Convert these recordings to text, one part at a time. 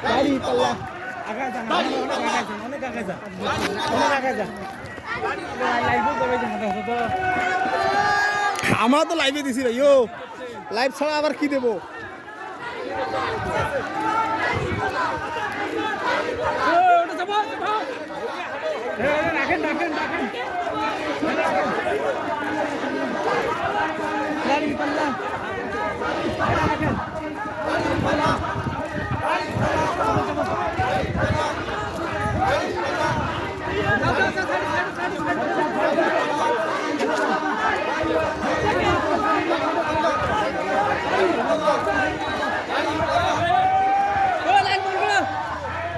দাড়ি পাল্লা আমরা তো লাইভে দিছি ভাই ও লাইভ ছাড়া আবার কি দেবো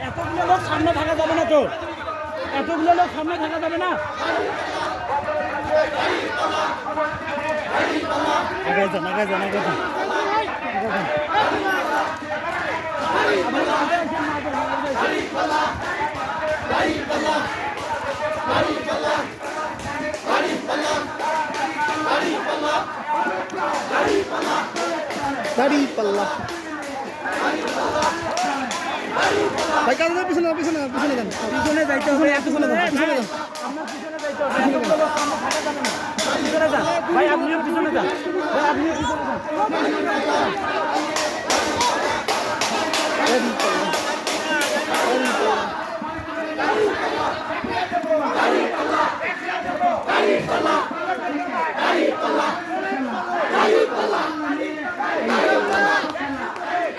এতগুলো লোক সামনে থাকা যাবে না তো এতগুলো লোক সামনে থাকা যাবে না দাড়ি পাল্লা ভাই কাজ পিছনে পিছনে পিছনে যান পিছনে যাইতে হবে পিছনে যান পিছনে যান আপনার পিছনে যাইতে হবে এতগুলো লোক সামনে থাকা যাবে না পিছনে যান ভাই আপনিও পিছনে যান ভাই আপনিও পিছনে যান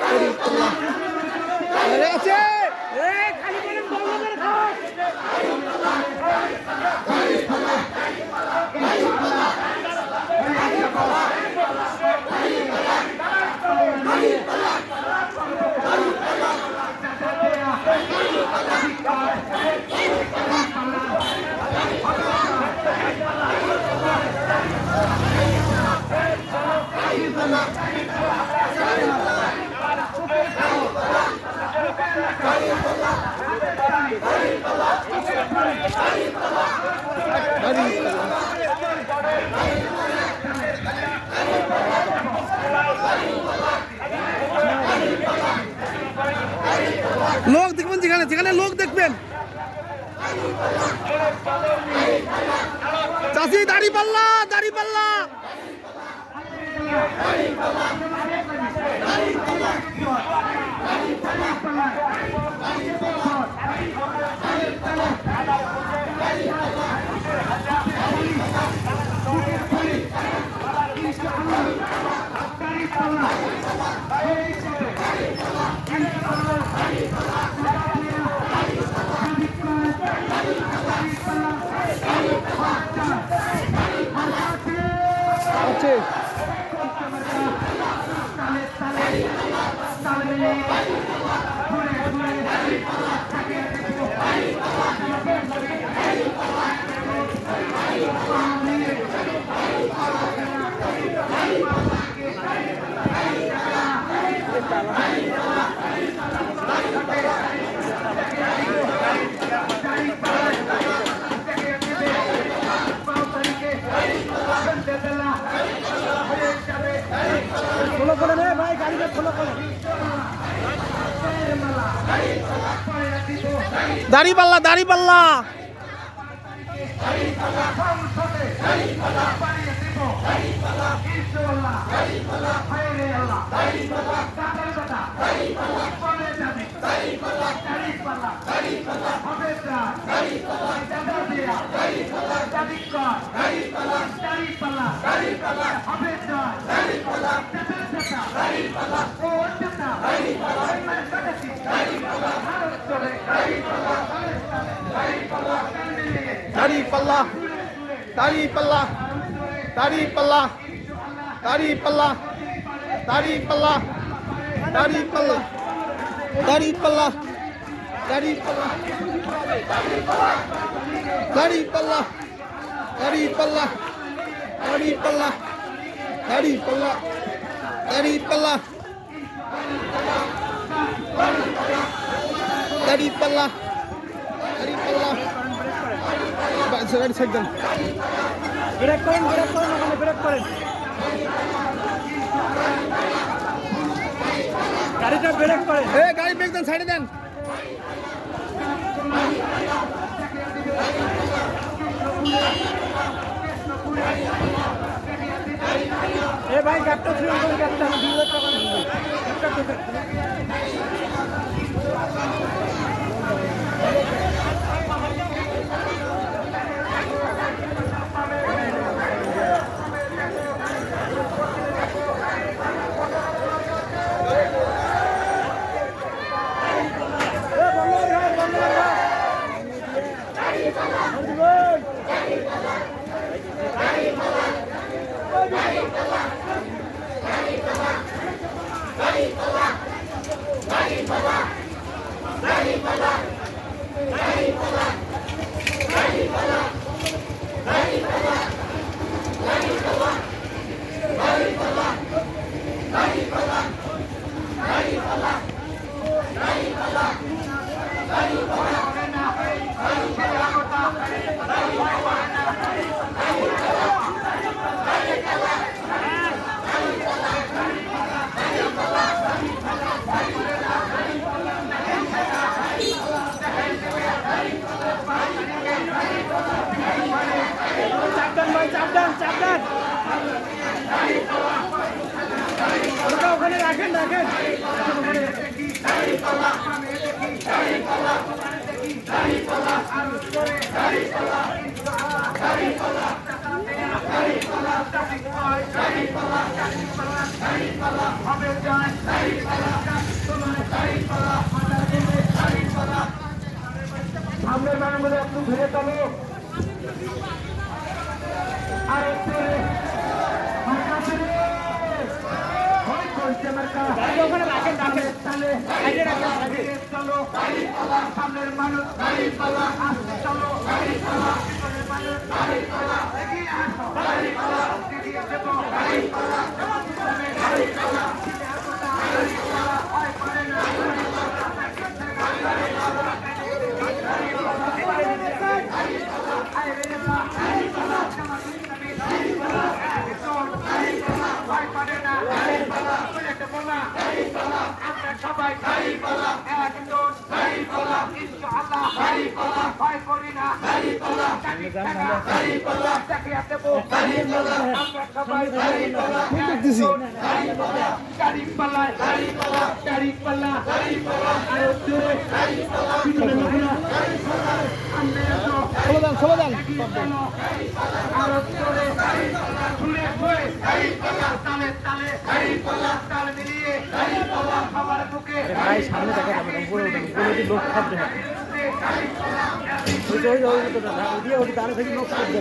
দাড়ি পাল্লা আছে খালি করে বন্ধ করে খাও লোক দেখবেন যেখানে যেখানে লোক দেখবেন চাষি দাড়ি পাল্লা দাড়ি পাল্লা আছে ফলো করে নে ভাই গাড়িটা ফলো করে দাড়ি পাল্লা দাড়ি পাল্লা দাড়ি পাল্লা দাড়ি পাল্লা দাড়ি পাল্লা দাড়ি পাল্লা দাড়ি পাল্লা দাড়ি পাল্লা দাড়ি পাল্লা দাড়ি পাল্লা দাড়ি পাল্লা দাড়ি পাল্লা দাড়ি পাল্লা দাড়ি পাল্লা দাড়ি পাল্লা দাড়ি পাল্লা দাড়ি পাল্লা গাড়ি সাইড দেন ব্রেক করেন ওখানে ব্রেক করেন। গাড়িটা ব্রেক করেন। এ গাড়ি ব্রেক দেন, সাইডে দেন। এ ভাই গ্যাপটা ফ্রি করে গ্যাপটা আমি 2000 টাকা নেব। চাপ দেন ওখানে রাখেন সামনের মানুষগুলো একটু ঘুরে চলো। ওখানে রাখেন চলো সামনের মানুষ চলো সবাই ভয় করি না সবাই ভাই সামনে দেখা যাবে না, উপরে লোক খাবে না। দাঁড়ে থেকে লোক খাবে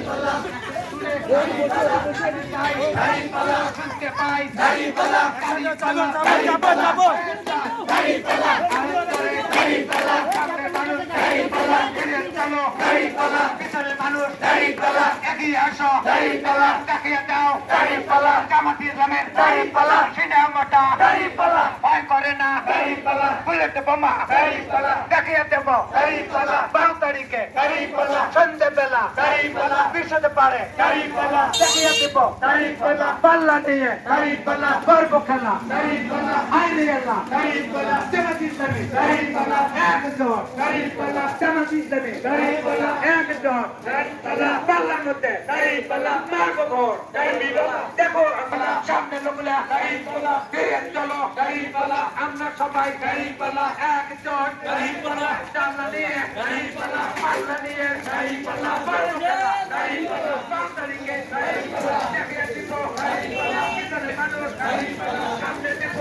করে না বুলেট বোমা দেখিয়ে দেব 12 তারিখে সন্ধ্যেবেলা বিশদ পারে দেখিয়ে দেব পাল্লা নিয়ে গর্ব খেলা আইনে এলা জামাতি ইসলামী একজন জামাতি ইসলামী একজন পাল্লার মধ্যে মারব ভোট। দেখো আমরা সামনে লোকলা চলো আমরা সবাই একজন জানলা নিয়ে পাল্লা নিয়ে দেখিয়ে দিব মানুষ সামনে দেব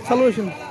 Solution.